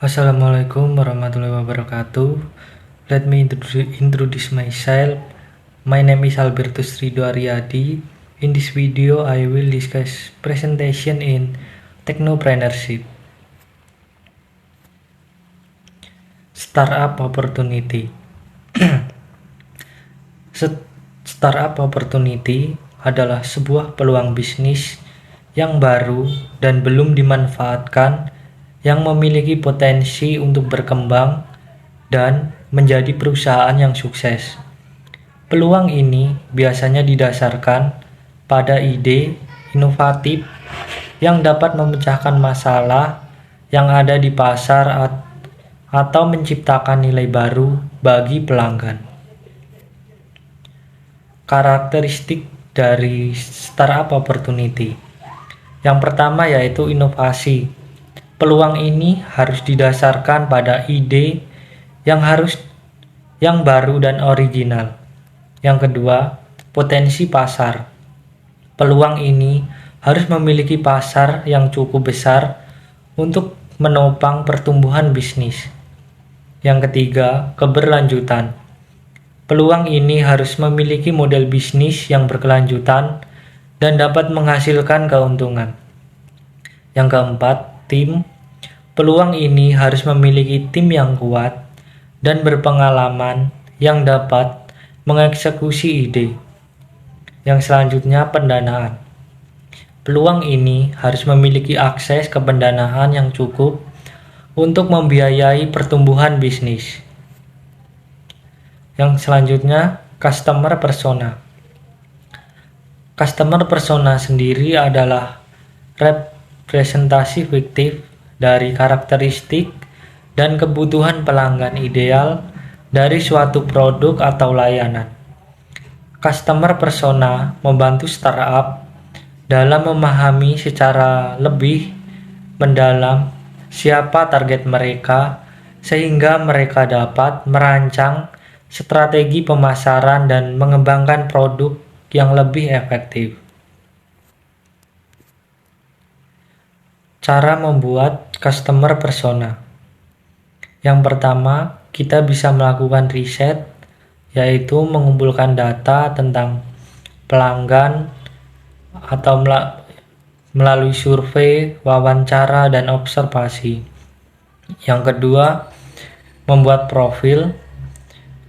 Assalamualaikum warahmatullahi wabarakatuh. Let me introduce myself. My name is Albertus Rido Aryadi. In this video, I will discuss presentation in technopreneurship. Startup opportunity. Startup opportunity adalah sebuah peluang bisnis yang baru dan belum dimanfaatkan, yang memiliki potensi untuk berkembang dan menjadi perusahaan yang sukses. Peluang ini biasanya didasarkan pada ide inovatif yang dapat memecahkan masalah yang ada di pasar atau menciptakan nilai baru bagi pelanggan. Karakteristik dari startup opportunity. Yang pertama yaitu inovasi. Peluang ini harus didasarkan pada ide yang baru dan original. Yang kedua, potensi pasar. Peluang ini harus memiliki pasar yang cukup besar untuk menopang pertumbuhan bisnis. Yang ketiga, keberlanjutan. Peluang ini harus memiliki model bisnis yang berkelanjutan dan dapat menghasilkan keuntungan. Yang keempat, tim. Peluang ini harus memiliki tim yang kuat dan berpengalaman yang dapat mengeksekusi ide. Yang selanjutnya, pendanaan. Peluang ini harus memiliki akses ke pendanaan yang cukup untuk membiayai pertumbuhan bisnis. Yang selanjutnya, customer persona. Customer persona sendiri adalah representasi fiktif dari karakteristik dan kebutuhan pelanggan ideal dari suatu produk atau layanan. Customer persona membantu startup dalam memahami secara lebih mendalam siapa target mereka, sehingga mereka dapat merancang strategi pemasaran dan mengembangkan produk yang lebih efektif. Cara membuat customer persona. Yang pertama, kita bisa melakukan riset, yaitu mengumpulkan data tentang pelanggan atau melalui survei, wawancara, dan observasi. Yang kedua, membuat profil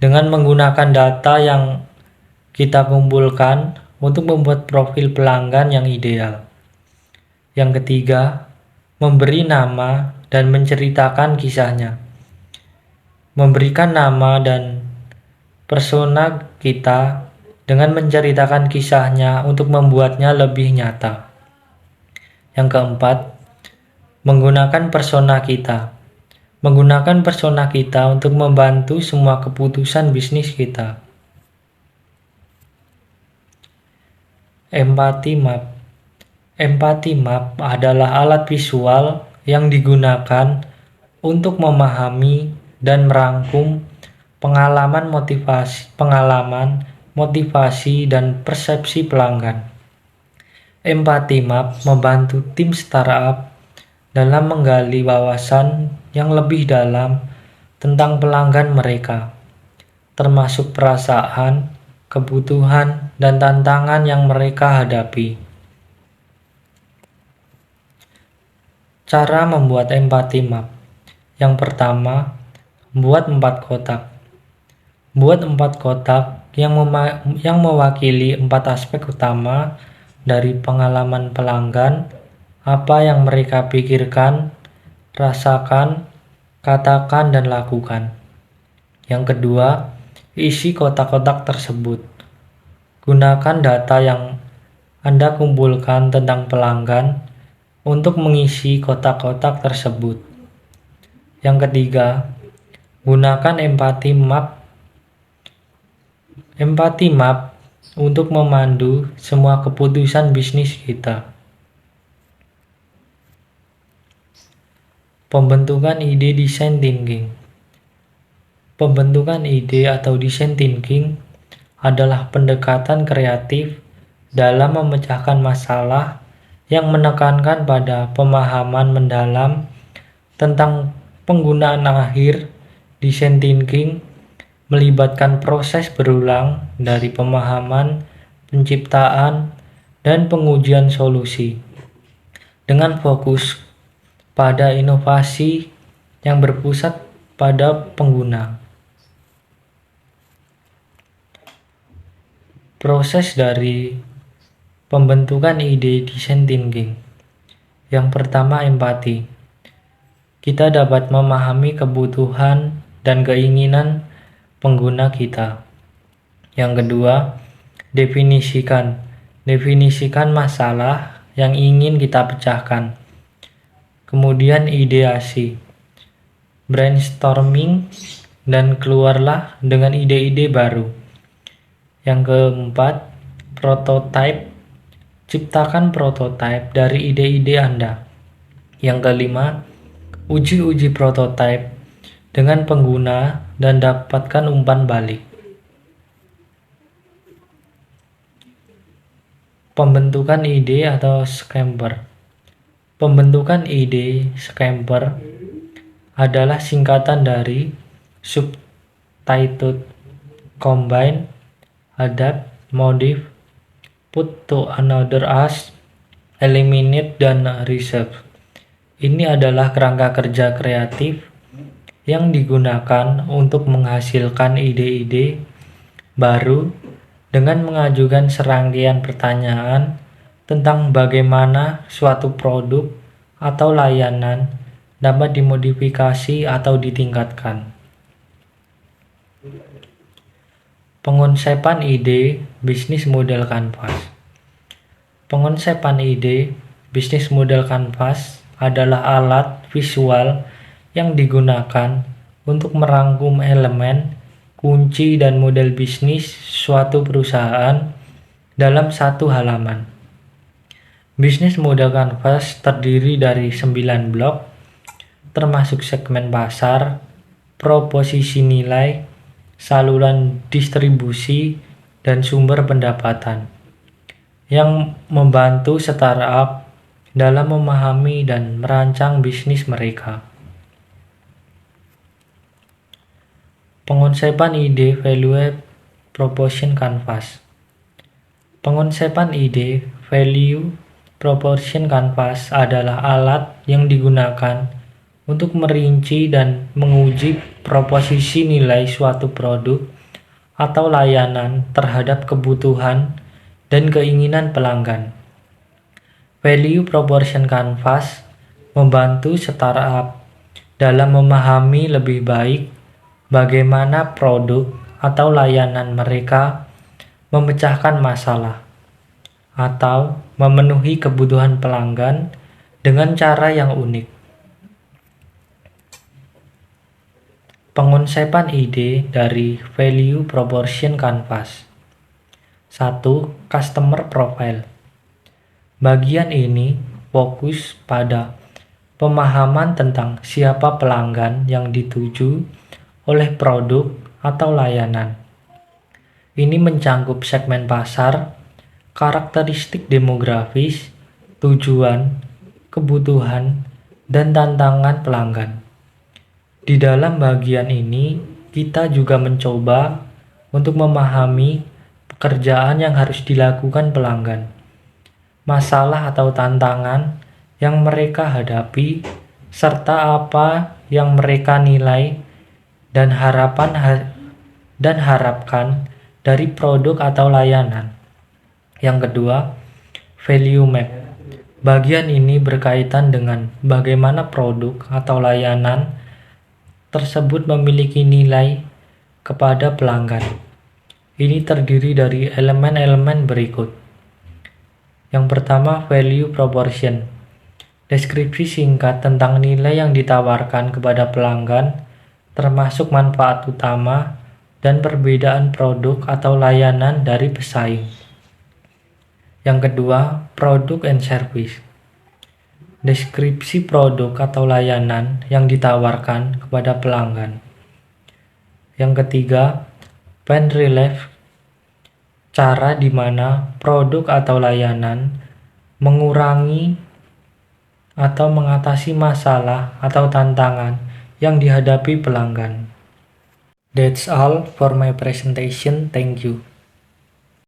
dengan menggunakan data yang kita kumpulkan untuk membuat profil pelanggan yang ideal. Yang ketiga, memberi nama dan menceritakan kisahnya. Memberikan nama dan persona kita dengan menceritakan kisahnya untuk membuatnya lebih nyata. Yang keempat, menggunakan persona kita. Menggunakan persona kita untuk membantu semua keputusan bisnis kita. Empathy map. Empathy map adalah alat visual yang digunakan untuk memahami dan merangkum pengalaman, motivasi, dan persepsi pelanggan. Empathy map membantu tim startup dalam menggali wawasan yang lebih dalam tentang pelanggan mereka, termasuk perasaan, kebutuhan, dan tantangan yang mereka hadapi. Cara membuat empathy map. Yang pertama, buat 4 kotak. Buat 4 kotak yang mewakili 4 aspek utama dari pengalaman pelanggan, apa yang mereka pikirkan, rasakan, katakan, dan lakukan. Yang kedua, isi kotak-kotak tersebut. Gunakan data yang Anda kumpulkan tentang pelanggan untuk mengisi kotak-kotak tersebut. Yang ketiga, gunakan empathy map. Empathy map untuk memandu semua keputusan bisnis kita. Pembentukan ide design thinking. Pembentukan ide atau design thinking adalah pendekatan kreatif dalam memecahkan masalah yang menekankan pada pemahaman mendalam tentang penggunaan akhir design thinking melibatkan proses berulang dari pemahaman, penciptaan, dan pengujian solusi dengan fokus pada inovasi yang berpusat pada pengguna. Proses dari pembentukan ide design thinking. Yang pertama, empati. Kita dapat memahami kebutuhan dan keinginan pengguna kita. Yang kedua, definisikan. Definisikan masalah yang ingin kita pecahkan. Kemudian ideasi. Brainstorming dan keluarlah dengan ide-ide baru. Yang keempat, prototype. Ciptakan prototipe dari ide-ide Anda. Yang kelima, uji prototipe dengan pengguna dan dapatkan umpan balik. Pembentukan ide atau scamper. Pembentukan ide scamper adalah singkatan dari subtitled, combine, adapt, modif, put to another as, eliminate, dan reserve. Ini adalah kerangka kerja kreatif yang digunakan untuk menghasilkan ide-ide baru dengan mengajukan serangkaian pertanyaan tentang bagaimana suatu produk atau layanan dapat dimodifikasi atau ditingkatkan. Pengonsepan ide bisnis model kanvas. Pengonsepan ide bisnis model kanvas adalah alat visual yang digunakan untuk merangkum elemen, kunci, dan model bisnis suatu perusahaan dalam satu halaman. Bisnis model kanvas terdiri dari 9 blok, termasuk segmen pasar, proposisi nilai, saluran distribusi, dan sumber pendapatan, yang membantu startup dalam memahami dan merancang bisnis mereka. Pengonsepan ide value proposition canvas. Pengonsepan ide value proposition canvas adalah alat yang digunakan untuk merinci dan menguji proposisi nilai suatu produk atau layanan terhadap kebutuhan dan keinginan pelanggan. Value proposition canvas membantu startup dalam memahami lebih baik bagaimana produk atau layanan mereka memecahkan masalah atau memenuhi kebutuhan pelanggan dengan cara yang unik. Pengonsepan ide dari value proposition canvas. 1. Customer profile. Bagian ini fokus pada pemahaman tentang siapa pelanggan yang dituju oleh produk atau layanan. Ini mencangkup segmen pasar, karakteristik demografis, tujuan, kebutuhan, dan tantangan pelanggan. Di dalam bagian ini, kita juga mencoba untuk memahami pekerjaan yang harus dilakukan pelanggan, masalah atau tantangan yang mereka hadapi, serta apa yang mereka nilai dan harapkan dari produk atau layanan. Yang kedua, value map. Bagian ini berkaitan dengan bagaimana produk atau layanan tersebut memiliki nilai kepada pelanggan. Ini terdiri dari elemen-elemen berikut. Yang pertama, value proposition. Deskripsi singkat tentang nilai yang ditawarkan kepada pelanggan, termasuk manfaat utama dan perbedaan produk atau layanan dari pesaing. Yang kedua, product and service. Deskripsi produk atau layanan yang ditawarkan kepada pelanggan. Yang ketiga, pain relief. Cara di mana produk atau layanan mengurangi atau mengatasi masalah atau tantangan yang dihadapi pelanggan. That's all for my presentation. Thank you.